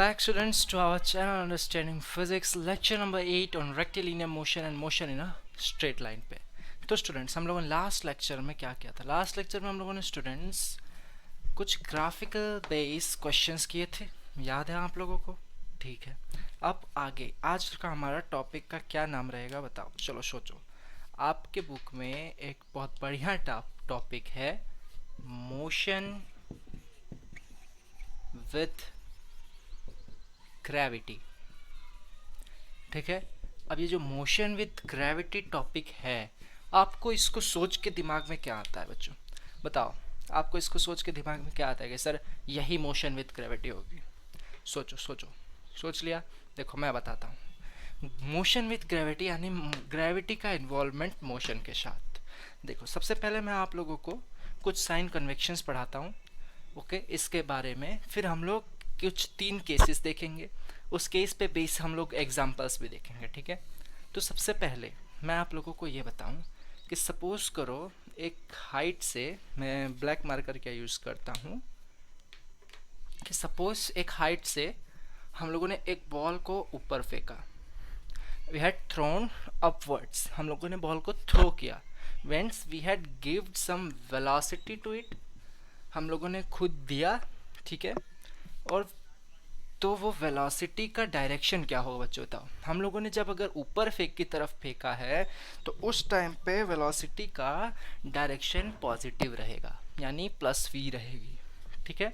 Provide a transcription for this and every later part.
back, students, to our channel Understanding Physics, lecture number 8 on rectilinear motion and motion in a straight line पे। तो students, हम लोगों ने last lecture में क्या किया था? लास्ट लेक्चर में हम लोगों ने स्टूडेंट्स कुछ ग्राफिकल बेस क्वेश्चंस किए थे, याद है आप लोगों को? ठीक है, अब आगे आज का हमारा टॉपिक का क्या नाम रहेगा बताओ? चलो सोचो। आपके बुक में एक बहुत बढ़िया टॉपिक है, मोशन विथ ग्रेविटी। ठीक है, अब ये जो मोशन विथ ग्रेविटी टॉपिक है, आपको इसको सोच के दिमाग में क्या आता है बच्चों? बताओ, आपको इसको सोच के दिमाग में क्या आता है कि सर यही मोशन विथ ग्रेविटी होगी? सोचो सोचो, सोच लिया? देखो मैं बताता हूँ। मोशन विथ ग्रेविटी यानी ग्रेविटी का इन्वॉल्वमेंट मोशन के साथ। देखो, सबसे पहले मैं आप लोगों को कुछ साइन कन्वेक्शंस पढ़ाता हूँ, ओके? इसके बारे में फिर हम लोग कुछ 3 केसेस देखेंगे, उस केस पे बेस हम लोग एग्जांपल्स भी देखेंगे। ठीक है, तो सबसे पहले मैं आप लोगों को ये बताऊं कि सपोज करो एक हाइट से, मैं ब्लैक मार्कर क्या यूज़ करता हूं, कि सपोज एक हाइट से हम लोगों ने एक बॉल को ऊपर फेंका, वी हैड थ्रोन अपवर्ड्स, हम लोगों ने बॉल को थ्रो किया, whence we had given some velocity to it, हम लोगों ने खुद दिया, ठीक है? और तो वो वेलोसिटी का डायरेक्शन क्या होगा बच्चों बताओ? हम लोगों ने जब अगर ऊपर फेंक की तरफ फेंका है तो उस टाइम पे वेलोसिटी का डायरेक्शन पॉजिटिव रहेगा, यानी प्लस v रहेगी। ठीक है,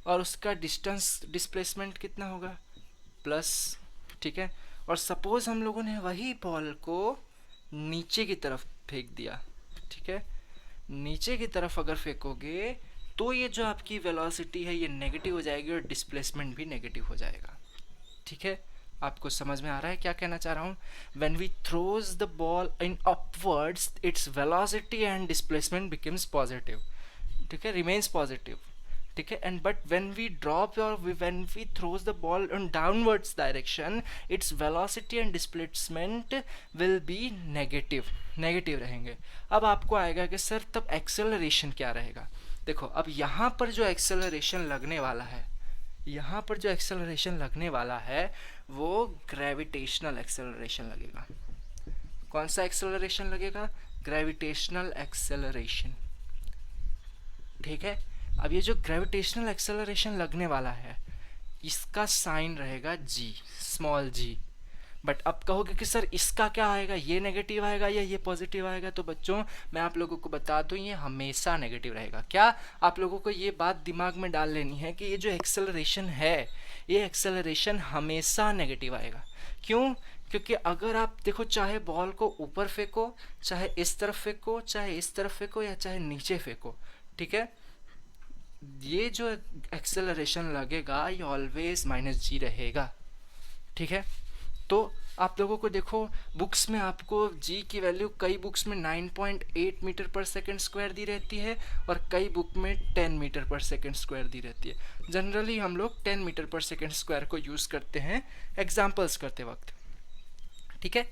और उसका डिस्टेंस डिस्प्लेसमेंट कितना होगा? प्लस। ठीक है, और सपोज हम लोगों ने वही बॉल को नीचे की तरफ फेंक दिया, ठीक है? नीचे की तरफ अगर फेंकोगे तो ये जो आपकी वेलोसिटी है ये नेगेटिव हो जाएगी और डिस्प्लेसमेंट भी नेगेटिव हो जाएगा। ठीक है, आपको समझ में आ रहा है क्या कहना चाह रहा हूँ? When we throws the ball in upwards, its velocity and displacement becomes positive, ठीक है, रिमेन्स पॉजिटिव। ठीक है, and but when we drop और when we throws the ball in downwards direction, its velocity and displacement will be negative रहेंगे। अब आपको आएगा कि सर तब एक्सेलरेशन क्या रहेगा? देखो, अब यहाँ पर जो एक्सेलरेशन लगने वाला है, यहाँ पर जो एक्सेलरेशन लगने वाला है वो ग्रेविटेशनल एक्सेलरेशन लगेगा। कौन सा एक्सेलरेशन लगेगा? Gravitational acceleration. ठीक है, अब ये जो ग्रेविटेशनल एक्सेलरेशन लगने वाला है इसका साइन रहेगा g, स्मॉल g। बट अब कहोगे कि सर इसका क्या आएगा, ये नेगेटिव आएगा या ये पॉजिटिव आएगा? तो बच्चों मैं आप लोगों को बता दूं, ये हमेशा नेगेटिव रहेगा। क्या आप लोगों को ये बात दिमाग में डाल लेनी है कि ये जो एक्सेलरेशन है, ये एक्सेलरेशन हमेशा नेगेटिव आएगा। क्यों? क्योंकि अगर आप देखो, चाहे बॉल को ऊपर फेंको, चाहे इस तरफ फेंको, चाहे इस तरफ फेंको या चाहे नीचे फेंको, ठीक है, ये जो एक्सेलरेशन लगेगा ये ऑलवेज -g रहेगा। ठीक है, तो आप लोगों को देखो बुक्स में आपको g की वैल्यू कई बुक्स में 9.8 मीटर पर सेकेंड स्क्वायर दी रहती है और कई बुक में 10 मीटर पर सेकेंड स्क्वायर दी रहती है। जनरली हम लोग 10 मीटर पर सेकेंड स्क्वायर को यूज़ करते हैं एग्जाम्पल्स करते वक्त। ठीक है,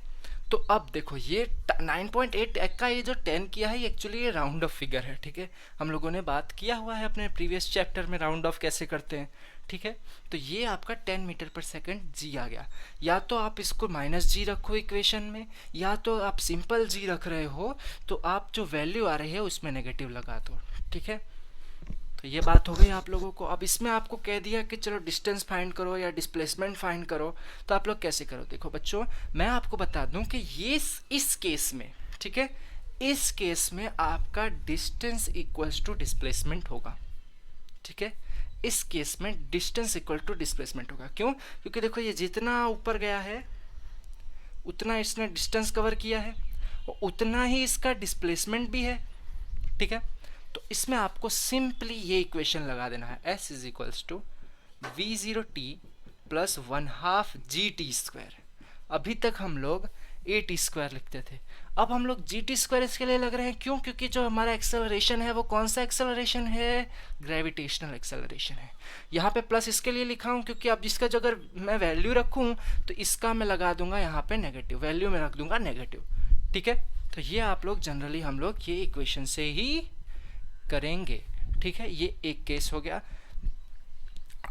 तो अब देखो ये 9.8 का ये जो 10 किया है एक्चुअली ये राउंड ऑफ फिगर है। ठीक है, हम लोगों ने बात किया हुआ है अपने प्रीवियस चैप्टर में राउंड ऑफ कैसे करते हैं। ठीक है, तो ये आपका 10 मीटर पर सेकेंड g आ गया। या तो आप इसको -g रखो इक्वेशन में, या तो आप सिंपल g रख रहे हो तो आप जो वैल्यू आ रही है उसमें नेगेटिव लगा दो। ठीक है, तो ये बात हो गई आप लोगों को। अब इसमें आपको कह दिया कि चलो डिस्टेंस फाइंड करो या डिस्प्लेसमेंट फाइंड करो, तो आप लोग कैसे करो? देखो बच्चों, मैं आपको बता दूं कि ये इस केस में, ठीक है, इस केस में आपका डिस्टेंस इक्वल्स टू डिस्प्लेसमेंट होगा। ठीक है, इस केस में डिस्टेंस इक्वल टू डिस्प्लेसमेंट होगा। क्यों? क्योंकि देखो ये जितना ऊपर गया है उतना इसने डिस्टेंस कवर किया है और उतना ही इसका डिस्प्लेसमेंट भी है। ठीक है, तो इसमें आपको सिंपली ये इक्वेशन लगा देना है, s is equals to v0t plus 1/2 gt square. अभी तक हम लोग at स्क्वायर लिखते थे, अब हम लोग gt स्क्वायर इसके लिए लग रहे हैं। क्यों? क्योंकि जो हमारा एक्सेलरेशन है वो कौन सा एक्सेलरेशन है? ग्रेविटेशनल एक्सेलरेशन है। यहाँ पे प्लस इसके लिए लिखा हूँ क्योंकि अब जिसका जो अगर मैं वैल्यू रखूँ तो इसका मैं लगा दूंगा यहाँ पे नेगेटिव, वैल्यू में रख दूंगा नेगेटिव। ठीक है, तो ये आप लोग जनरली हम लोग ये इक्वेशन से ही करेंगे। ठीक है, ये एक केस हो गया।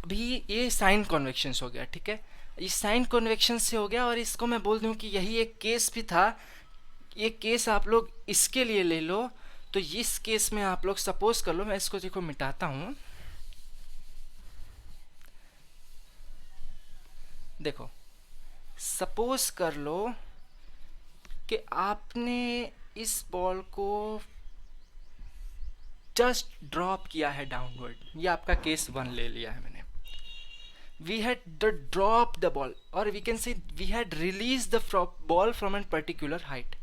अभी ये साइन कन्वेक्शंस हो गया, ठीक है, ये साइन कन्वेक्शन से हो गया। और इसको मैं बोल दूं कि यही एक केस भी था, ये केस आप लोग इसके लिए ले लो। तो इस केस में आप लोग सपोज कर लो, मैं इसको देखो मिटाता हूँ, देखो सपोज कर लो कि आपने इस बॉल को जस्ट ड्रॉप किया है डाउनवर्ड, ये आपका केस 1 ले लिया है मैंने। we had dropped the ball, or we can say we had released the ball from a particular height,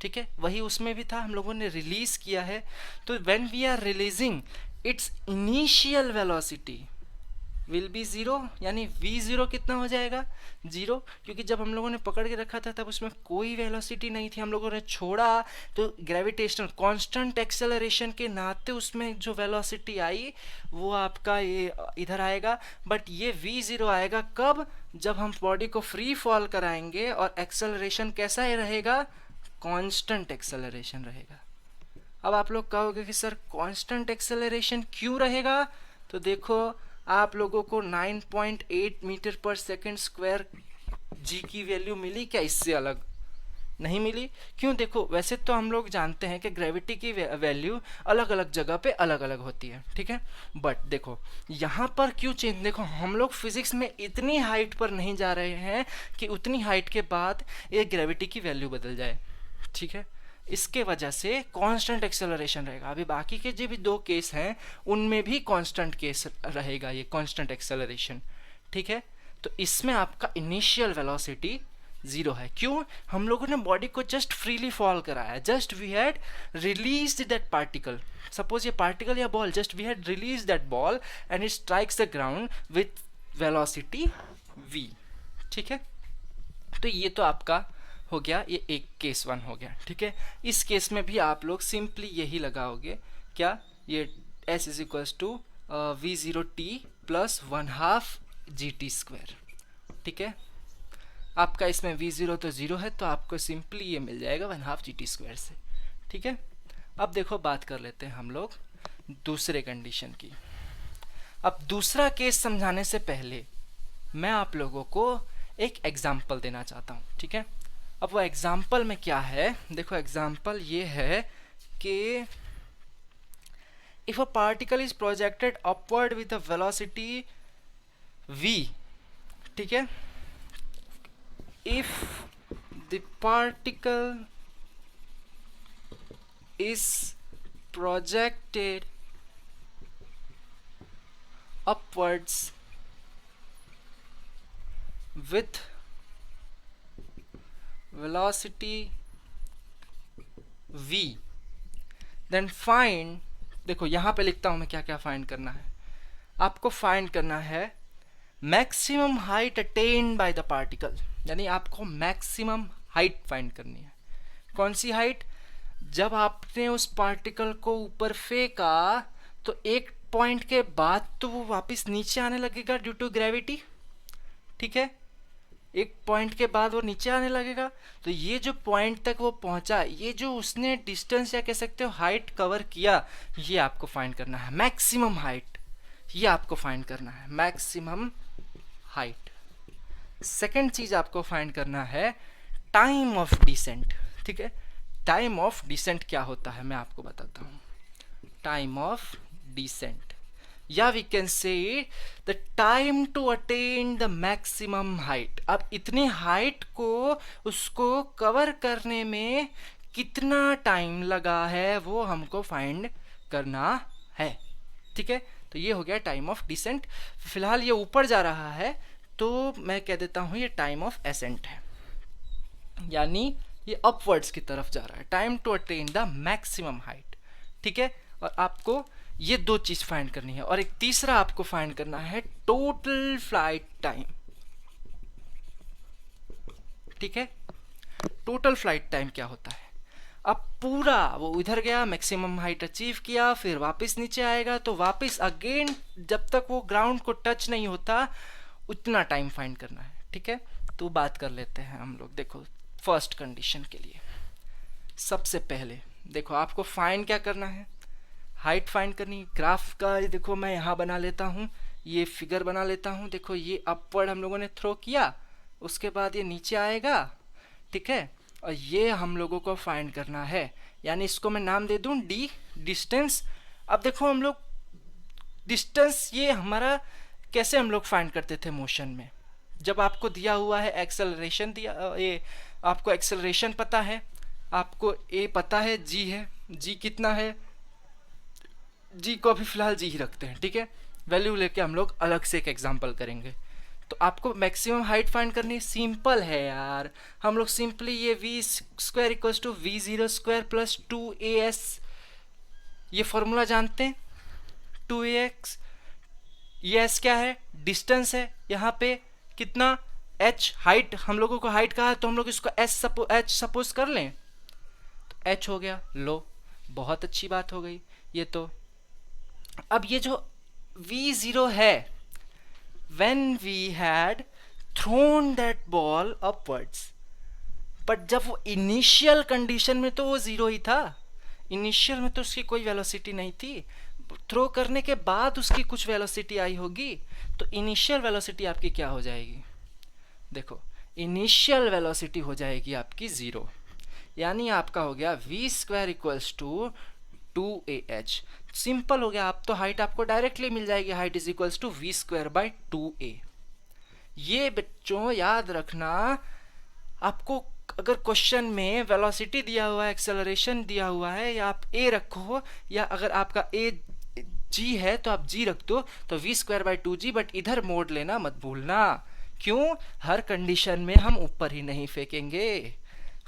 ठीक है, वही उसमें भी था, हम लोगों ने रिलीज किया है। तो when we are releasing, its initial velocity will be 0, यानी v0 कितना हो जाएगा 0, क्योंकि जब हम लोगों ने पकड़ के रखा था तब उसमें कोई वेलोसिटी नहीं थी, हम लोगों ने छोड़ा तो ग्रेविटेशनल कांस्टेंट एक्सेलरेशन के नाते उसमें जो वेलोसिटी आई वो आपका ये इधर आएगा। बट ये v0 आएगा कब, जब हम बॉडी को फ्री फॉल कराएंगे और एक्सेलरेशन कैसा ही रहेगा, कांस्टेंट एक्सेलरेशन रहेगा। अब आप लोग कहोगे कि सर कांस्टेंट एक्सेलरेशन क्यों रहेगा, तो देखो आप लोगों को 9.8 मीटर पर सेकंड स्क्वायर जी की वैल्यू मिली क्या, इससे अलग नहीं मिली। क्यों, देखो वैसे तो हम लोग जानते हैं कि ग्रेविटी की वैल्यू अलग अलग जगह पे अलग अलग होती है, ठीक है, बट देखो यहाँ पर क्यों चेंज, देखो हम लोग फिजिक्स में इतनी हाइट पर नहीं जा रहे हैं कि उतनी हाइट के बाद ये ग्रेविटी की वैल्यू बदल जाए, ठीक है, इसके वजह से कांस्टेंट एक्सेलरेशन रहेगा। अभी बाकी के जो भी 2 केस हैं उनमें भी कांस्टेंट केस रहेगा, ये कांस्टेंट एक्सेलरेशन, ठीक है। तो इसमें आपका इनिशियल वेलोसिटी 0 है। क्यों, हम लोगों ने बॉडी को जस्ट फ्रीली फॉल कराया, just we had released that particle, suppose ये पार्टिकल या ball, just we had release that ball and it strikes the ground with velocity v, ठीक है। तो ये तो आपका हो गया, ये एक केस 1 हो गया, ठीक है। इस केस में भी आप लोग सिंपली यही लगाओगे, क्या, ये s is equals to v0t plus 1/2 gt², ठीक है। आपका इसमें v0 तो 0 है, तो आपको सिंपली ये मिल जाएगा 1/2 gt² से, ठीक है। अब देखो बात कर लेते हैं हम लोग दूसरे कंडीशन की। अब दूसरा केस समझाने से पहले मैं आप लोगों को एक एग्जाम्पल देना चाहता हूँ, ठीक है। अब वो एग्जाम्पल में क्या है, देखो एग्जाम्पल ये है कि if a particle is projected upward with a velocity v, ठीक है, if the particle is projected upwards with velocity v, then find, देखो यहाँ पे लिखता हूँ मैं क्या क्या फाइंड करना है। आपको फाइंड करना है maximum height attend by the particle, यानी आपको मैक्सिमम हाइट फाइंड करनी है। कौन सी हाइट, जब आपने उस पार्टिकल को ऊपर फेंका तो एक पॉइंट के बाद तो वो वापस नीचे आने लगेगा ड्यू टू ग्रेविटी, ठीक है, एक पॉइंट के बाद वो नीचे आने लगेगा। तो ये जो पॉइंट तक वो पहुंचा, ये जो उसने डिस्टेंस या कह सकते हो हाइट कवर किया, ये आपको फाइंड करना है मैक्सिमम हाइट, ये आपको फाइंड करना है मैक्सिमम हाइट। सेकंड चीज आपको फाइंड करना है टाइम ऑफ डिसेंट, ठीक है। टाइम ऑफ डिसेंट क्या होता है मैं आपको बताता हूँ। टाइम ऑफ डिसेंट, या we can say the time to attain the maximum height. अब इतनी हाइट को उसको कवर करने में कितना टाइम लगा है वो हमको फाइंड करना है, ठीक है। तो ये हो गया टाइम ऑफ डिसेंट। फिलहाल ये ऊपर जा रहा है तो मैं कह देता हूँ ये टाइम ऑफ एसेंट है, यानी ये अपवर्ड्स की तरफ जा रहा है, time to attain the maximum height, ठीक है। और आपको ये 2 चीज फाइंड करनी है, और एक तीसरा आपको फाइंड करना है टोटल फ्लाइट टाइम, ठीक है। टोटल फ्लाइट टाइम क्या होता है, अब पूरा वो इधर गया, मैक्सिमम हाइट अचीव किया, फिर वापस नीचे आएगा, तो वापस अगेन जब तक वो ग्राउंड को टच नहीं होता उतना टाइम फाइंड करना है, ठीक है। तो बात कर लेते हैं हम लोग। देखो फर्स्ट कंडीशन के लिए सबसे पहले देखो आपको फाइंड क्या करना है, हाइट फाइंड करनी। ग्राफ का देखो मैं यहाँ बना लेता हूँ, ये फिगर बना लेता हूँ। देखो ये अपवर्ड हम लोगों ने थ्रो किया, उसके बाद ये नीचे आएगा, ठीक है, और ये हम लोगों को फाइंड करना है, यानी इसको मैं नाम दे दूँ डी, डिस्टेंस। अब देखो हम लोग डिस्टेंस ये हमारा कैसे हम लोग फाइंड करते थे मोशन में, जब आपको दिया हुआ है एक्सेलरेशन, दिया ये आपको एक्सेलरेशन पता है, आपको ए पता है, जी है, जी कितना है, जी को अभी फिलहाल जी ही रखते हैं, ठीक है, वैल्यू लेके हम लोग अलग से एक एग्जांपल करेंगे। तो आपको मैक्सिमम हाइट फाइंड करनी, सिंपल है यार, हम लोग सिंपली ये v square equals to v zero square plus 2as, ये फॉर्मूला जानते हैं, 2ax, ये s क्या है, डिस्टेंस है, यहाँ पे कितना h, हाइट, हम लोगों को हाइट कहा है तो हम लोग इसको h सपोज कर लें, तो h हो गया, लो बहुत अच्छी बात हो गई ये तो। अब ये जो v0 है, when we had thrown that ball upwards, but जब वो इनिशियल कंडीशन में तो वो जीरो ही था, इनिशियल में तो उसकी कोई वेलोसिटी नहीं थी, थ्रो करने के बाद उसकी कुछ वेलोसिटी आई होगी, तो इनिशियल वेलोसिटी आपकी क्या हो जाएगी, देखो इनिशियल वेलोसिटी हो जाएगी आपकी ज़ीरो, यानी आपका हो गया v square equals to 2ah। Simple हो गया, आप तो हाइट आपको डायरेक्टली मिल जाएगी, height is equals to v square by 2a। ये बच्चों याद रखना, आपको अगर क्वेश्चन में वेलोसिटी दिया हुआ है, एक्सेलरेशन दिया हुआ है, या आप a रखो, या अगर आपका a g है तो आप g रख दो, तो v square by 2g, but इधर मोड लेना मत भूलना। क्यों, हर कंडीशन में हम ऊपर ही नहीं फेंकेंगे,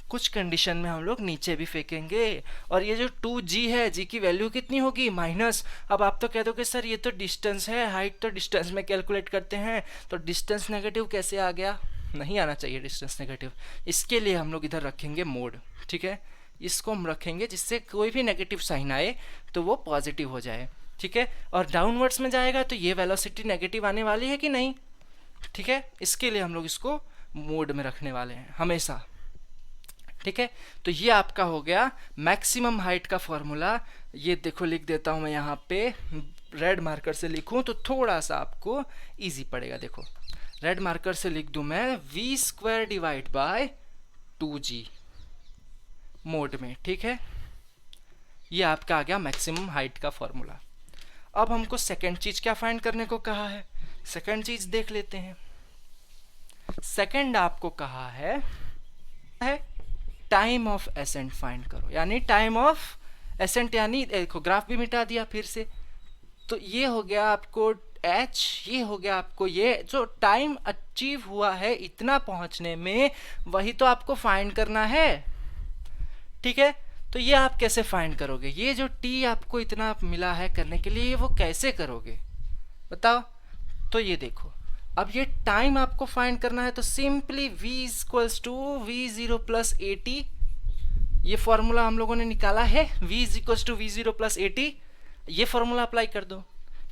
कुछ कंडीशन में हम लोग नीचे भी फेंकेंगे। और ये जो 2g है, g की वैल्यू कितनी होगी, माइनस। अब आप तो कह दोगे सर ये तो डिस्टेंस है, हाइट तो डिस्टेंस में कैलकुलेट करते हैं, तो डिस्टेंस नेगेटिव कैसे आ गया, नहीं आना चाहिए डिस्टेंस नेगेटिव, इसके लिए हम लोग इधर रखेंगे मोड, ठीक है, इसको हम रखेंगे जिससे कोई भी नेगेटिव साइन आए तो वो पॉजिटिव हो जाए, ठीक है, और डाउनवर्ड्स में जाएगा तो ये वेलोसिटी नेगेटिव आने वाली है कि नहीं, ठीक है, इसके लिए हम लोग इसको मोड में रखने वाले हैं हमेशा, ठीक है। तो ये आपका हो गया मैक्सिमम हाइट का फॉर्मूला। ये देखो लिख देता हूँ मैं यहाँ पे, रेड मार्कर से लिखूँ तो थोड़ा सा आपको इजी पड़ेगा, देखो रेड मार्कर से लिख दूँ मैं v square divide by 2g mod में, ठीक है, ये आपका आ गया मैक्सिमम हाइट का फॉर्मूला। अब हमको सेकंड चीज क्या फाइंड करने को कहा है, सेकंड चीज देख लेते हैं। सेकंड आपको कहा है टाइम ऑफ एसेंट फाइंड करो, यानी टाइम ऑफ एसेंट, यानी देखो ग्राफ भी मिटा दिया फिर से, तो ये हो गया आपको h, ये हो गया आपको ये जो टाइम अचीव हुआ है इतना पहुंचने में, वही तो आपको फाइंड करना है, ठीक है। तो ये आप कैसे फाइंड करोगे, ये जो t आपको इतना मिला है करने के लिए, वो कैसे करोगे बताओ। तो ये देखो, अब ये टाइम आपको फाइंड करना है, तो simply v equals to v zero plus a t, ये फॉर्मूला हम लोगों ने निकाला है, v equals to v zero plus a t, ये फॉर्मूला अप्लाई कर दो।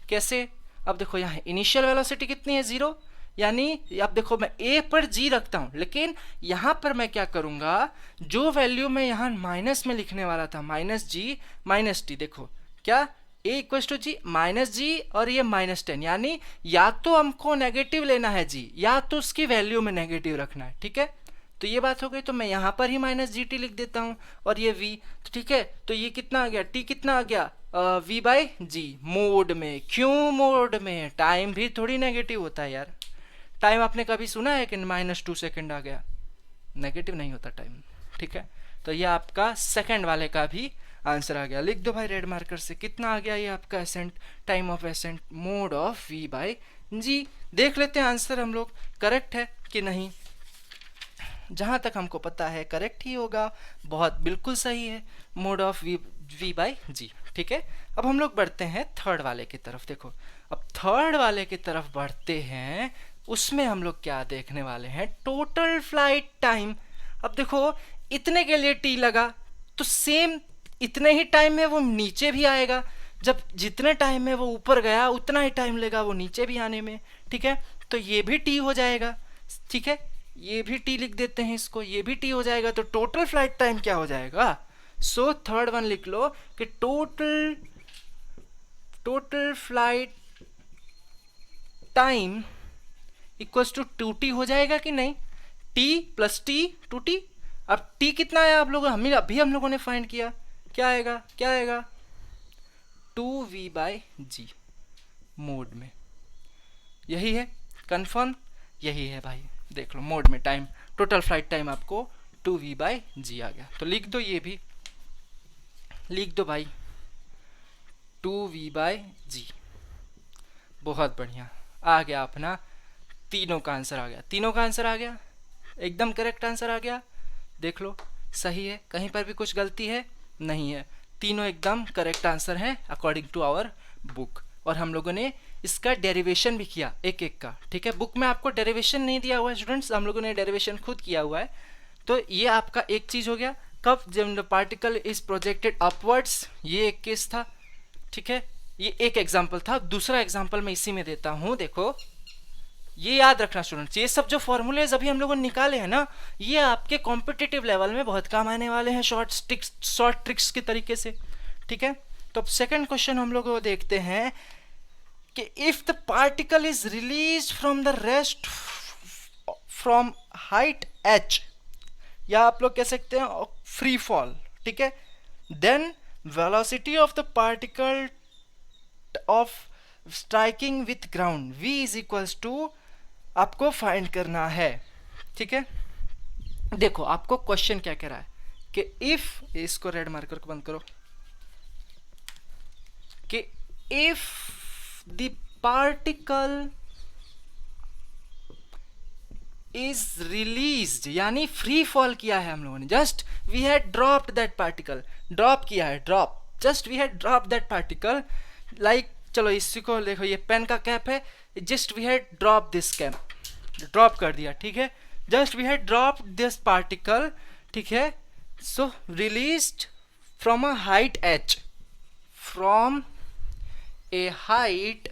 कैसे, अब देखो यहाँ इनिशियल वेलोसिटी कितनी है, जीरो, यानी अब देखो मैं a पर g रखता हूँ, लेकिन यहाँ पर मैं क्या करूँगा, जो वैल्यू मैं यहाँ माइनस में लिखने वाला था, माइनस जी माइनस टी, देखो क्या a equals to g minus g, और ये -10, यानी या तो हमको नेगेटिव लेना है g, या तो उसकी वैल्यू में नेगेटिव रखना है, ठीक है। तो ये बात हो गई, तो मैं यहाँ पर ही माइनस जी टी लिख देता हूँ, और ये v, तो ठीक है, तो ये कितना आ गया, t कितना आ गया, v बाई जी मोड में। क्यों मोड में, टाइम भी थोड़ी नेगेटिव होता है यार, टाइम आपने कभी सुना है कि -2 सेकेंड आ गया, नेगेटिव नहीं होता टाइम, ठीक है। तो ये आपका सेकंड वाले का भी आंसर आ गया, लिख दो भाई रेड मार्कर से, कितना आ गया ये आपका ascent, time of ascent mod of v by g. देख लेते हैं आंसर हम लोग करेक्ट है कि नहीं, जहाँ तक हमको पता है करेक्ट ही होगा, बहुत बिल्कुल सही है, मोड ऑफ v बाई जी, ठीक है। अब हम लोग बढ़ते हैं थर्ड वाले की तरफ, देखो अब थर्ड वाले की तरफ बढ़ते हैं, उसमें हम लोग क्या देखने वाले हैं, टोटल फ्लाइट टाइम। अब देखो इतने के लिए t लगा, तो सेम इतने ही टाइम में वो नीचे भी आएगा, जब जितने टाइम में वो ऊपर गया उतना ही टाइम लेगा वो नीचे भी आने में, ठीक है। तो ये भी t हो जाएगा, ठीक है, ये भी t लिख देते हैं इसको, ये भी t हो जाएगा, तो टोटल फ्लाइट टाइम क्या हो जाएगा, सो थर्ड वन लिख लो कि total flight time equals to 2t हो जाएगा कि नहीं, t प्लस टी 2t। अब t कितना है आप लोग अभी हम लोगों ने फाइंड किया, क्या आएगा 2v/g मोड में, यही है कंफर्म, यही है भाई, देख लो मोड में टाइम, टोटल फ्लाइट टाइम आपको 2v/g आ गया। तो लिख दो, ये भी लिख दो भाई 2v/g। बहुत बढ़िया, आ गया अपना तीनों का आंसर आ गया, एकदम करेक्ट आंसर आ गया। देख लो सही है, कहीं पर भी कुछ गलती है नहीं है, तीनों एकदम करेक्ट आंसर हैं अकॉर्डिंग टू आवर बुक। और हम लोगों ने इसका डेरिवेशन भी किया एक एक का, ठीक है। बुक में आपको डेरिवेशन नहीं दिया हुआ है स्टूडेंट्स, हम लोगों ने डेरिवेशन खुद किया हुआ है। तो ये आपका एक चीज़ हो गया, कब जब the particle is projected upwards, ये एक केस था, ठीक है। ये एक एग्जाम्पल था। दूसरा एग्जाम्पल मैं इसी में देता हूँ, देखो ये याद रखना स्टूडेंट्स, ये सब जो फॉर्मूलेज अभी हम लोगों ने निकाले हैं ना, ये आपके कॉम्पिटिटिव लेवल में बहुत काम आने वाले हैं शॉर्ट ट्रिक्स के तरीके से, ठीक है। तो अब सेकंड क्वेश्चन हम लोग देखते हैं कि if the particle is release from the rest from height h, या आप लोग कह सकते हैं फ्री फॉल, ठीक है, then velocity of the particle of striking with ground v is equals to आपको फाइंड करना है, ठीक है। देखो आपको क्वेश्चन क्या कह रहा है कि इफ, इसको रेड मार्कर को बंद करो, कि if the particle is released, यानी फ्री फॉल किया है हम लोगों ने, just we had dropped that particle, drop किया है, drop, just we had drop that particle, like चलो इसी को देखो, ये पेन का कैप है, just we had drop this cap, drop कर दिया, ठीक है, just we had drop this particle, ठीक है। So released from a height h, from A height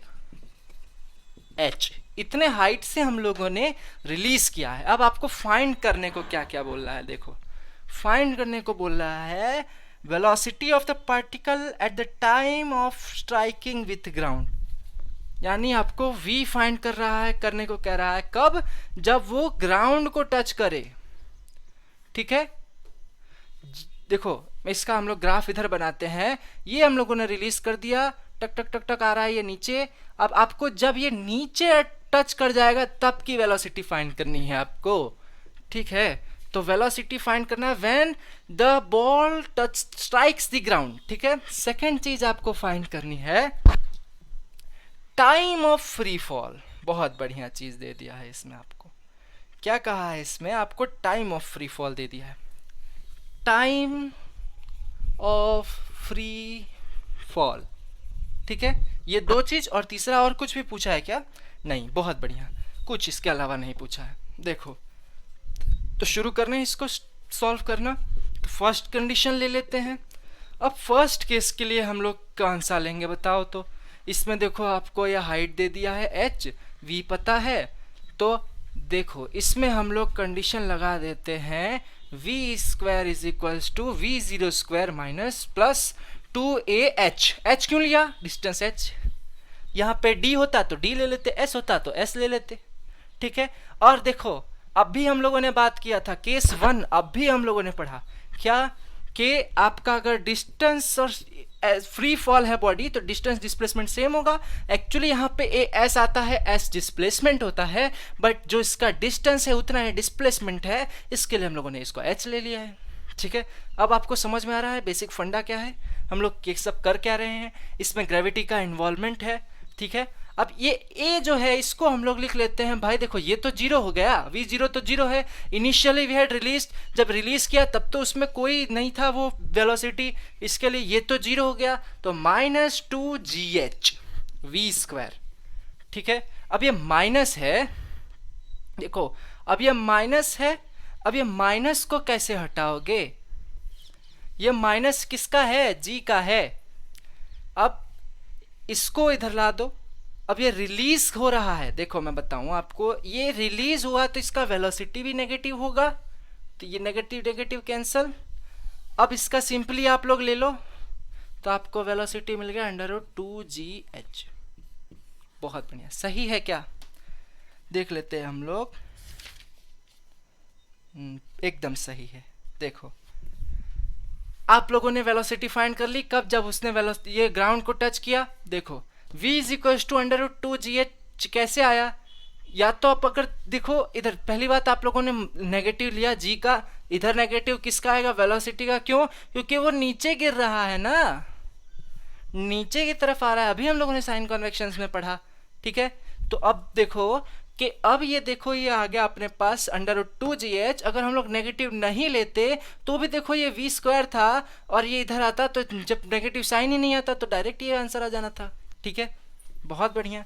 h, इतने हाइट से हम लोगों ने रिलीज किया है। अब आपको फाइंड करने को क्या क्या बोल रहा है, देखो फाइंड करने को बोल रहा है velocity of the particle at the time of striking with ground, यानी आपको v फाइंड कर रहा है, करने को कह रहा है कब, जब वो ग्राउंड को टच करे, ठीक है। देखो इसका हम लोग ग्राफ इधर बनाते हैं, ये हम लोगों ने रिलीज कर दिया, टक टक टक टक आ रहा है ये नीचे। अब आपको जब ये नीचे टच कर जाएगा तब की वेलोसिटी फाइंड करनी है आपको, ठीक है। तो वेलोसिटी फाइंड करना है when the ball touch strikes the ground, ठीक है। सेकंड चीज आपको फाइंड करनी है टाइम ऑफ फ्री फॉल, बहुत बढ़िया चीज दे दिया है इसमें आपको, क्या कहा है इसमें आपको, टाइम ऑफ फ्री फॉल दे दिया है, टाइम ऑफ फ्री फॉल, ठीक है। ये दो चीज, और तीसरा और कुछ भी पूछा है क्या, नहीं, बहुत बढ़िया, कुछ इसके अलावा नहीं पूछा है। देखो तो शुरू करना है इसको सॉल्व करना, तो फर्स्ट कंडीशन ले लेते हैं। अब फर्स्ट केस के लिए हम लोग कौन सा लेंगे बताओ, तो इसमें देखो आपको यह हाइट दे दिया है h, v पता है, तो देखो इसमें हम लोग कंडीशन लगा देते हैं v square is equals to v0 square minus plus 2ah, h क्यों लिया, डिस्टेंस h, यहाँ पे d होता तो d ले लेते, s होता तो s ले लेते, ठीक है। और देखो अभी हम लोगों ने बात किया था केस 1, अभी हम लोगों ने पढ़ा क्या कि आपका अगर डिस्टेंस और फ्री फॉल है बॉडी तो डिस्टेंस डिस्प्लेसमेंट सेम होगा। एक्चुअली यहाँ पे ए एस आता है, एस डिस्प्लेसमेंट होता है, बट जो इसका डिस्टेंस है उतना ही डिस्प्लेसमेंट है, इसके लिए हम लोगों ने इसको एच ले लिया है, ठीक है। अब आपको समझ में आ रहा है बेसिक फंडा क्या है, हम लोग ये सब कर क्या रहे हैं, इसमें ग्रेविटी का इन्वॉल्वमेंट है, ठीक है। अब ये ए जो है इसको हम लोग लिख लेते हैं, भाई देखो ये तो जीरो हो गया, v0 तो जीरो है, इनिशियली वी हैड रिलीज, जब रिलीज किया तब तो उसमें कोई नहीं था वो वेलोसिटी, इसके लिए ये तो जीरो हो गया, तो माइनस 2gh v स्क्वायर, ठीक है। अब ये माइनस है, देखो अब ये माइनस है, अब ये माइनस को कैसे हटाओगे, ये माइनस किसका है, g का है। अब इसको इधर ला दो, अब ये रिलीज हो रहा है, देखो मैं बताऊं आपको, ये रिलीज हुआ तो इसका वेलोसिटी भी नेगेटिव होगा, तो ये नेगेटिव नेगेटिव कैंसल। अब इसका सिंपली आप लोग ले लो, तो आपको वेलोसिटी मिल गया √2gh, बहुत बढ़िया, सही है क्या? देख लेते हैं हम लोग। एकदम सही है। देखो आप लोगों ने वेलोसिटी फाइंड कर ली कब? जब उसने ये ग्राउंड को टच किया। देखो v is equal to under root 2gh कैसे आया? या तो आप अगर देखो इधर, पहली बात आप लोगों ने नेगेटिव लिया g का, इधर नेगेटिव किसका आएगा? वेलोसिटी का। क्यों? क्योंकि वो नीचे गिर रहा है ना, नीचे की तरफ आ रहा है। अभी हम लोगों ने साइन कन्वेक्शंस में पढ़ा, ठीक है। तो अब देखो कि अब ये देखो ये आ गया अपने पास अंडर रूट 2gh। अगर हम लोग नेगेटिव नहीं लेते तो भी देखो ये v स्क्वायर था और ये इधर आता, तो जब नेगेटिव साइन ही नहीं आता तो डायरेक्ट ये आंसर आ जाना था, ठीक है। बहुत बढ़िया,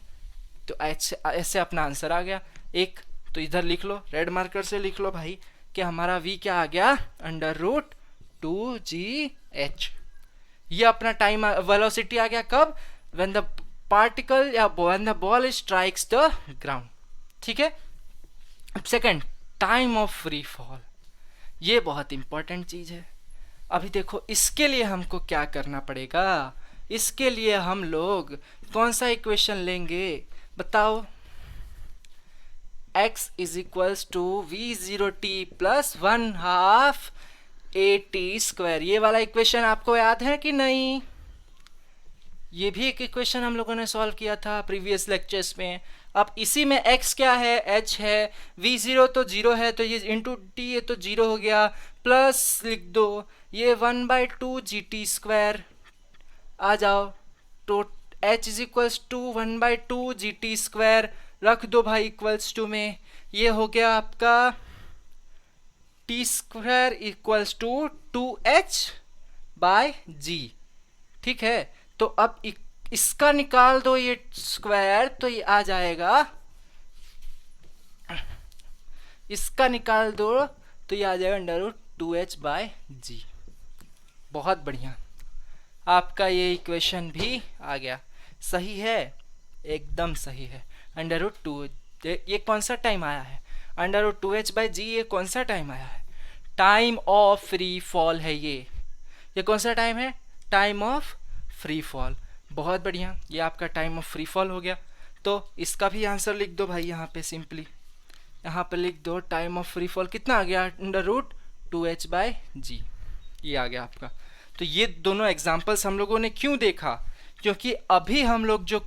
तो ऐसे अपना आंसर आ गया एक। तो इधर लिख लो, रेड मार्कर से लिख लो भाई कि हमारा v क्या आ गया? Under root 2gh। ये अपना टाइम वेलोसिटी आ गया कब? व्हेन द पार्टिकल या when the ball strikes the ground, ठीक है। Second, time of free fall, ये बहुत इंपॉर्टेंट चीज है। अभी देखो इसके लिए हमको क्या करना पड़ेगा? इसके लिए हम लोग कौन सा इक्वेशन लेंगे बताओ? x is equals to v0t plus 1/2 at square. ये वाला इक्वेशन आपको याद है कि नहीं? ये भी एक इक्वेशन हम लोगों ने सॉल्व किया था प्रीवियस लेक्चर्स में। अब इसी में x क्या है? h है, v0 तो 0 है तो ये इंटू t है तो 0 हो गया, प्लस लिख दो ये 1/2 gt स्क्वायर। आ जाओ, तो h is equals to 1/2 gt square रख दो भाई इक्वल्स टू में। ये हो गया आपका t square equals to 2h/g, ठीक है। तो अब इसका निकाल दो ये स्क्वायर, तो ये आ जाएगा, इसका निकाल दो तो ये आ जाएगा अंडर रूट 2h/g। बहुत बढ़िया, आपका ये इक्वेशन भी आ गया। सही है, एकदम सही है। अंडर रूट 2, ये कौन सा टाइम आया है? अंडर रूट 2h/g ये कौन सा टाइम आया है? टाइम ऑफ फ्री फॉल है ये कौन सा टाइम है? Time of free fall. बहुत बढ़िया, ये आपका टाइम ऑफ फ्री फॉल हो गया। तो इसका भी आंसर लिख दो भाई यहाँ पे, सिंपली यहाँ पे लिख दो टाइम ऑफ फ्री फॉल कितना आ गया? अंडर रूट 2h/g, ये आ गया आपका। तो ये दोनों एग्जाम्पल्स हम लोगों ने क्यों देखा? क्योंकि अभी हम लोग जो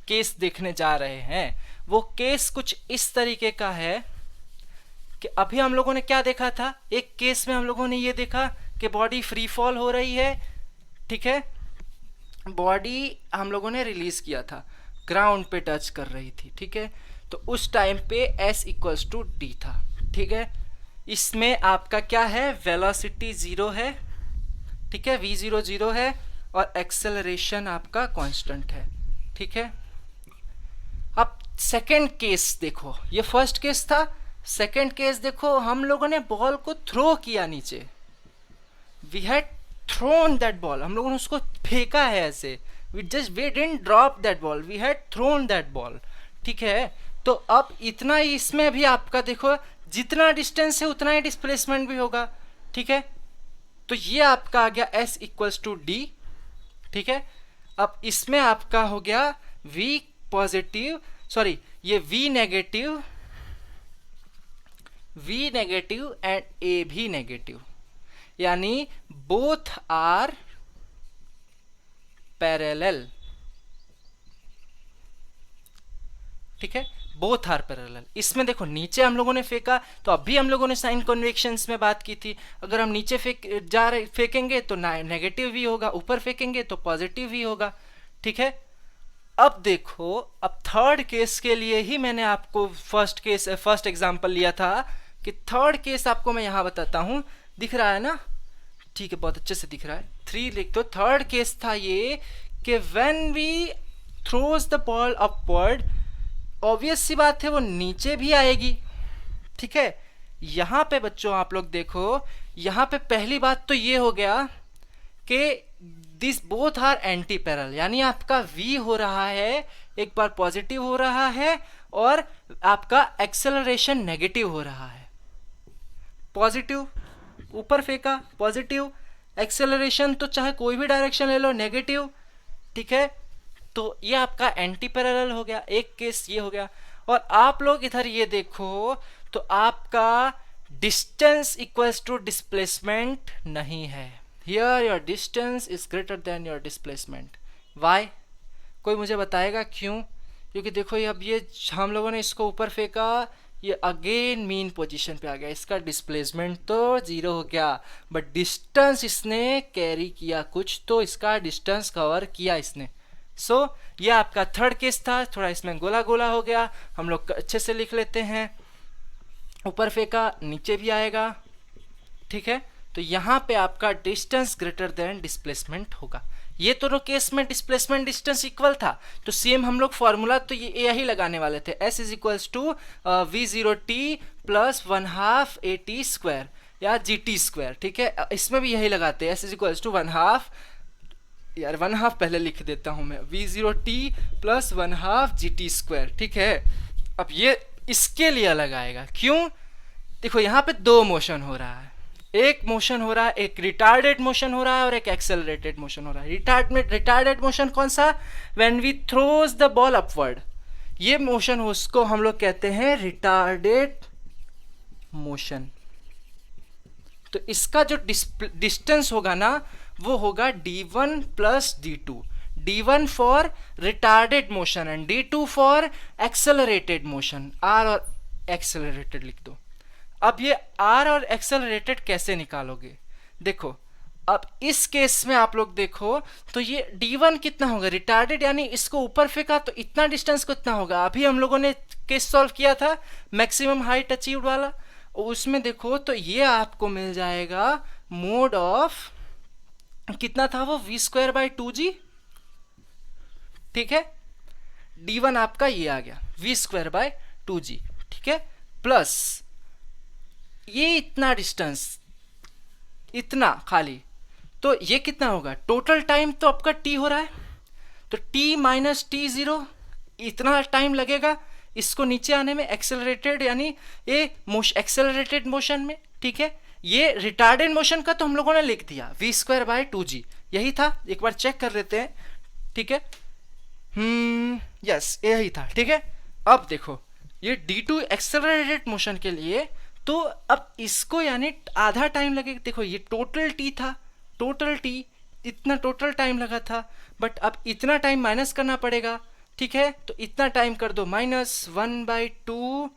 केस देखने जा रहे हैं वो केस कुछ इस तरीके का है कि अभी हम लोगों ने क्या देखा था? एक केस में हम लोगों ने ये देखा कि बॉडी फ्री फॉल हो रही है, ठीक है। बॉडी हम लोगों ने रिलीज किया था, ग्राउंड पे टच कर रही थी, ठीक है। तो उस टाइम पे s इक्वल्स टू d था, ठीक है। इसमें आपका क्या है? वेलोसिटी 0 है, ठीक है, v0 0 है और एक्सेलरेशन आपका कांस्टेंट है, ठीक है। अब सेकंड केस देखो, ये फर्स्ट केस था। सेकंड केस देखो, हम लोगों ने बॉल को थ्रो किया नीचे, we had thrown that ball, हम लोगों ने उसको फेंका है ऐसे, we didn't drop that ball, we had thrown that ball, ठीक है। तो अब इतना ही इसमें भी आपका देखो, जितना डिस्टेंस है उतना ही डिस्प्लेसमेंट भी होगा, ठीक है। तो ये आपका आ गया s इक्वल्स टू d, ठीक है। अब इसमें आपका हो गया v पॉजिटिव, सॉरी ये v नेगेटिव एंड a भी नेगेटिव, यानी बोथ आर पैरेलल, ठीक है, बोथ आर पैरेलल। इसमें देखो नीचे हम लोगों ने फेंका, तो अभी हम लोगों ने साइन कन्वेक्शंस में बात की थी, अगर हम नीचे फेंकेंगे तो नेगेटिव भी होगा, ऊपर फेंकेंगे तो पॉजिटिव भी होगा, ठीक है। अब देखो, अब थर्ड केस के लिए ही मैंने आपको फर्स्ट एग्जांपल लिया था कि थर्ड केस आपको मैं यहां बताता हूं, दिख रहा है ना? ठीक है, बहुत अच्छे से दिख रहा है। 3 लिख दो। थर्ड केस था ये कि when we throws the ball upward, obvious सी बात है वो नीचे भी आएगी, ठीक है। यहां पे बच्चों आप लोग देखो, यहां पे पहली बात तो ये हो गया कि this both are anti parallel, यानी आपका v हो रहा है, एक बार पॉजिटिव हो रहा है और आपका एक्सेलरेशन नेगेटिव हो रहा है। पॉजिटिव ऊपर फेंका, पॉजिटिव एक्सेलरेशन तो चाहे कोई भी डायरेक्शन ले लो, नेगेटिव, ठीक है। तो ये आपका एंटी पैरेलल हो गया, एक केस ये हो गया। और आप लोग इधर ये देखो तो आपका डिस्टेंस इक्वल्स टू डिस्प्लेसमेंट नहीं है। Here your distance is greater than your displacement. Why? कोई मुझे बताएगा क्यों? क्योंकि देखो ये अब ये हम लोगों ने इसको ऊपर फेंका, ये अगेन मीन पोजीशन पे आ गया, इसका डिस्प्लेसमेंट तो जीरो हो गया, बट डिस्टेंस इसने कैरी किया कुछ, तो इसका डिस्टेंस कवर किया इसने। सो ये आपका थर्ड केस था, थोड़ा इसमें गोला गोला हो गया, हम लोग अच्छे से लिख लेते हैं। ऊपर फेंका नीचे भी आएगा, ठीक है। तो यहाँ पे आपका डिस्टेंस ग्रेटर देन डिस्प्लेसमेंट होगा। ये दोनों केस में डिस्प्लेसमेंट डिस्टेंस इक्वल था, तो सेम हम लोग फॉर्मूला तो ये यही लगाने वाले थे, S is equals to V0t plus 1/2 AT square या GT स्क्वायर, ठीक है। इसमें भी यही लगाते हैं, S इज इक्वल्स टू 1/2, यार 1/2 पहले लिख देता हूँ मैं, V0t प्लस 1/2 GT स्क्वायर, ठीक है। अब ये इसके लिए अलग आएगा, क्यों? देखो यहाँ पे दो मोशन हो रहा है, एक मोशन हो रहा है, एक रिटार्डेड मोशन हो रहा है और एक एक्सेलरेटेड मोशन हो रहा है। रिटार्डेड मोशन कौन सा? When we throws the ball upward, ये मोशन उसको हम लोग कहते हैं रिटार्डेड मोशन। तो इसका जो डिस्टेंस होगा ना वो होगा d1 plus d2, d1 for retarded motion and d2 for accelerated motion. r और एक्सेलरेटेड लिख दो। अब ये r और एक्सेलरेटेड कैसे निकालोगे? देखो अब इस केस में आप लोग देखो तो ये d1 कितना होगा, रिटार्डेड यानी इसको ऊपर फेंका तो इतना डिस्टेंस कितना होगा। अभी हम लोगों ने केस सॉल्व किया था मैक्सिमम हाइट अचीव्ड वाला, उसमें देखो तो ये आपको मिल जाएगा मोड ऑफ कितना था वो, v²/2g, ठीक है। d1 आपका ये आ गया v²/2g, ठीक है, प्लस ये इतना डिस्टेंस, इतना खाली, तो ये कितना होगा, टोटल टाइम तो आपका t हो रहा है, तो t माइनस t0 इतना टाइम लगेगा इसको नीचे आने में, एक्सेलरेटेड यानी ये एक्सेलरेटेड मोशन में, ठीक है। ये रिटार्डेड मोशन का तो हम लोगों ने लिख दिया v²/2g, यही था, एक बार चेक कर लेते हैं, ठीक है। यस यही था, ठीक है। अब देखो ये d2 एक्सेलरेटेड मोशन के लिए, तो अब इसको यानी आधा टाइम लगेगा। देखो ये टोटल t था, टोटल t इतना टोटल टाइम लगा था, बट अब इतना टाइम माइनस करना पड़ेगा, ठीक है। तो इतना टाइम कर दो -1/2,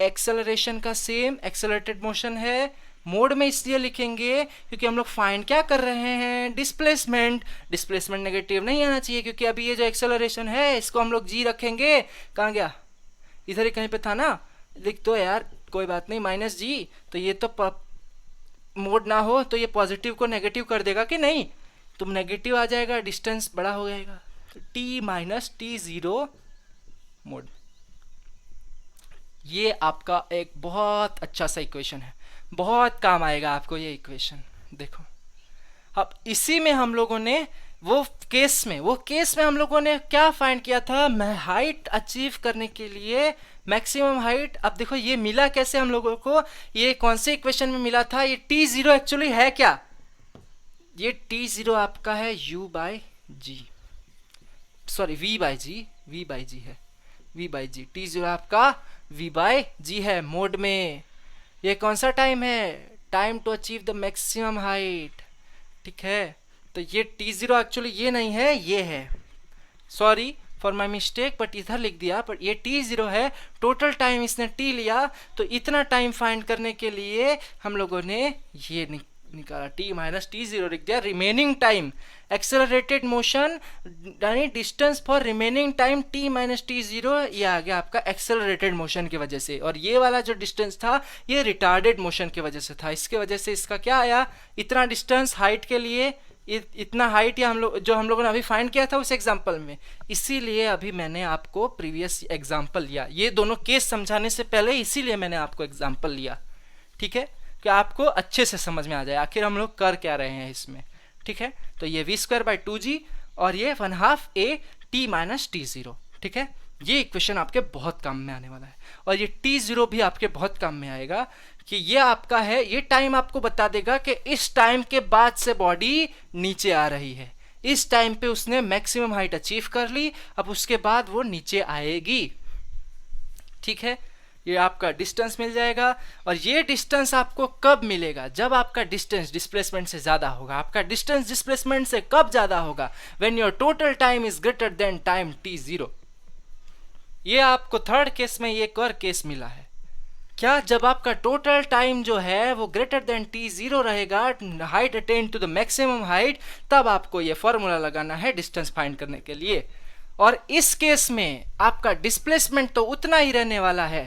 एक्सेलरेशन का सेम एक्सेलरेटेड मोशन है, मोड में इसलिए लिखेंगे क्योंकि हम लोग फाइंड क्या कर रहे हैं, डिस्प्लेसमेंट। डिस्प्लेसमेंट नेगेटिव नहीं आना चाहिए, क्योंकि अभी ये जो एक्सेलरेशन है इसको हम लोग g रखेंगे, कहाँ गया, इधर ही कहीं पे था ना, लिख दो यार, कोई बात नहीं, -g, तो ये तो मोड ना हो तो ये पॉजिटिव को नेगेटिव कर देगा कि नहीं, तुम नेगेटिव आ जाएगा, डिस्टेंस बड़ा हो जाएगा, तो t माइनस t0 मोड। ये आपका एक बहुत अच्छा सा इक्वेशन है, बहुत काम आएगा आपको ये इक्वेशन। देखो अब इसी में हम लोगों ने वो केस में हम लोगों ने क्या फाइंड किया था, हाइट अचीव करने के लिए मैक्सिमम हाइट। अब देखो ये मिला कैसे हम लोगों को, ये कौन से इक्वेशन में मिला था, ये t0 एक्चुअली है क्या, ये t0 आपका है u/g, सॉरी v/g है, v/g, t0 आपका v/g है मोड में। ये कौन सा टाइम है, time to achieve the maximum height, ठीक है। तो ये t0 एक्चुअली ये नहीं है, ये है, sorry for my mistake, but इधर लिख दिया, पर ये t0 है, टोटल टाइम इसने t लिया, तो इतना टाइम फाइंड करने के लिए हम लोगों ने ये निकाला, t माइनस t0 लिख दिया। रिमेनिंग टाइम एक्सेलरेटेड मोशन यानी distance for remaining time t minus t0, ये आ गया आपका एक्सेलरेटेड मोशन की वजह से, और ये वाला जो डिस्टेंस था ये रिटार्डेड मोशन की वजह से था, इसके वजह से इसका क्या आया, इतना डिस्टेंस हाइट के लिए, इतना हाइट या हम लोगों ने अभी फाइंड किया था उस एग्जांपल में। इसीलिए अभी मैंने आपको प्रीवियस एग्जांपल लिया, ये दोनों केस समझाने से पहले इसीलिए मैंने आपको एग्जांपल लिया, ठीक है, कि आपको अच्छे से समझ में आ जाए आखिर हम लोग कर क्या रहे हैं इसमें, ठीक है। तो ये v²/2g और ये 1/2 a t माइनस t0, ठीक है। ये इक्वेशन आपके बहुत काम में आने वाला है, और ये t0 भी आपके बहुत काम में आएगा, कि ये आपका है, ये टाइम आपको बता देगा कि इस टाइम के बाद से बॉडी नीचे आ रही है, इस टाइम पे उसने मैक्सिमम हाइट अचीव कर ली, अब उसके बाद वो नीचे आएगी। ठीक है, ये आपका डिस्टेंस मिल जाएगा। और ये डिस्टेंस आपको कब मिलेगा? जब आपका डिस्टेंस डिस्प्लेसमेंट से ज्यादा होगा। आपका डिस्टेंस डिस्प्लेसमेंट से कब ज्यादा होगा? When your total time is greater then time t0। ये आपको थर्ड केस में ये एक और केस मिला है। क्या? जब आपका टोटल टाइम जो है वो ग्रेटर देन t0 रहेगा, height attain to the maximum height, तब आपको ये फॉर्मूला लगाना है डिस्टेंस फाइंड करने के लिए। और इस केस में आपका डिस्प्लेसमेंट तो उतना ही रहने वाला है।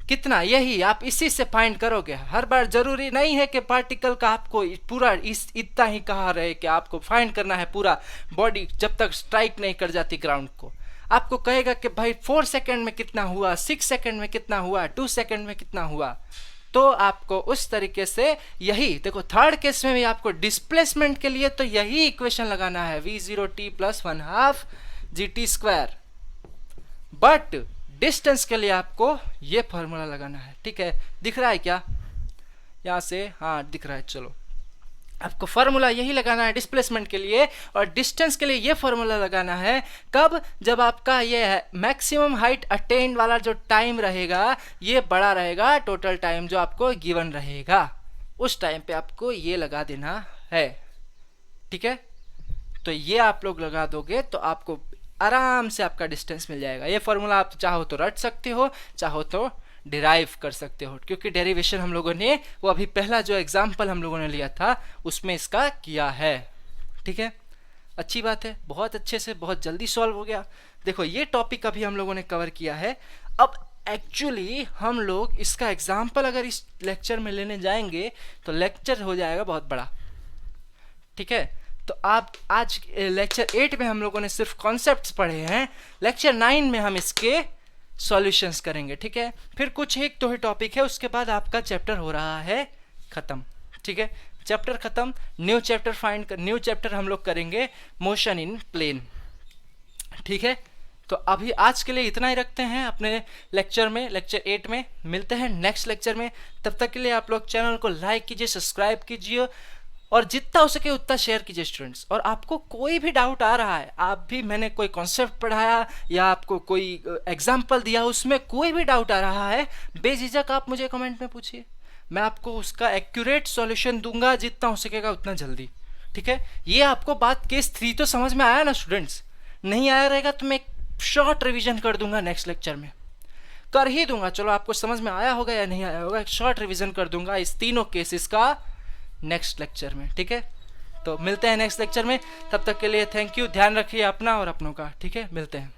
कितना? यही आप इसी से फाइंड करोगे। हर बार जरूरी नहीं है कि पार्टिकल का आपको पूरा इतना ही कहा रहे कि आपको फाइंड करना है पूरा बॉडी जब तक स्ट्राइक नहीं कर जाती ग्राउंड को। आपको कहेगा कि भाई 4 सेकंड में कितना हुआ, 6 सेकंड में कितना हुआ, 2 सेकंड में कितना हुआ। तो आपको उस तरीके से यही देखो, थर्ड केस में भी आपको डिस्प्लेसमेंट के लिए तो यही इक्वेशन लगाना है, v0t + 1/2 gt²। बट डिस्टेंस के लिए आपको ये फॉर्मूला लगाना है। ठीक है, दिख रहा है क्या यहाँ से? हाँ दिख रहा है। चलो, आपको फॉर्मूला यही लगाना है डिस्प्लेसमेंट के लिए, और डिस्टेंस के लिए ये फॉर्मूला लगाना है कब? जब आपका ये मैक्सिमम हाइट अटेन वाला जो टाइम रहेगा ये बड़ा रहेगा टोटल टाइम जो आपको गिवन रहेगा, उस टाइम पे आपको ये लगा देना है। ठीक है, तो ये आप लोग लगा दोगे तो आपको आराम से आपका डिस्टेंस मिल जाएगा। ये फॉर्मूला आप चाहो तो रट सकते हो, चाहो तो डिराइव कर सकते हो, क्योंकि डेरिवेशन हम लोगों ने वो अभी पहला जो एग्जाम्पल हम लोगों ने लिया था उसमें इसका किया है। ठीक है, अच्छी बात है, बहुत अच्छे से बहुत जल्दी सॉल्व हो गया। देखो, ये टॉपिक अभी हम लोगों ने कवर किया है। अब एक्चुअली हम लोग इसका एग्जाम्पल अगर इस लेक्चर में लेने जाएंगे तो लेक्चर हो जाएगा बहुत बड़ा। ठीक है, तो आप आज लेक्चर 8 में हम लोगों ने सिर्फ कॉन्सेप्ट्स पढ़े हैं, लेक्चर 9 में हम इसके सॉल्यूशंस करेंगे। ठीक है, फिर कुछ एक तो ही टॉपिक है, उसके बाद आपका चैप्टर हो रहा है खत्म। ठीक है, चैप्टर खत्म, न्यू चैप्टर हम लोग करेंगे मोशन इन प्लेन। ठीक है, तो अभी आज के लिए इतना ही रखते हैं अपने लेक्चर में, लेक्चर 8 में। मिलते हैं नेक्स्ट लेक्चर में, तब तक के लिए आप लोग चैनल को लाइक कीजिए, सब्सक्राइब कीजिए और जितना हो सके उतना शेयर कीजिए स्टूडेंट्स। और आपको कोई भी डाउट आ रहा है, आप भी, मैंने कोई कॉन्सेप्ट पढ़ाया या आपको कोई एग्जाम्पल दिया, उसमें कोई भी डाउट आ रहा है, बेझिझक आप मुझे कमेंट में पूछिए, मैं आपको उसका एक्यूरेट सॉल्यूशन दूंगा जितना हो सकेगा उतना जल्दी। ठीक है, ये आपको बात केस 3 तो समझ में आया ना स्टूडेंट्स? नहीं आया रहेगा तो मैं शॉर्ट रिविजन कर दूंगा नेक्स्ट लेक्चर में, कर ही दूंगा। चलो, आपको समझ में आया होगा या नहीं आया होगा, एक शॉर्ट रिविजन कर दूंगा इस तीनों केसेस का नेक्स्ट लेक्चर में। ठीक है, तो मिलते हैं नेक्स्ट लेक्चर में, तब तक के लिए थैंक यू, ध्यान रखिए अपना और अपनों का। ठीक है, मिलते हैं।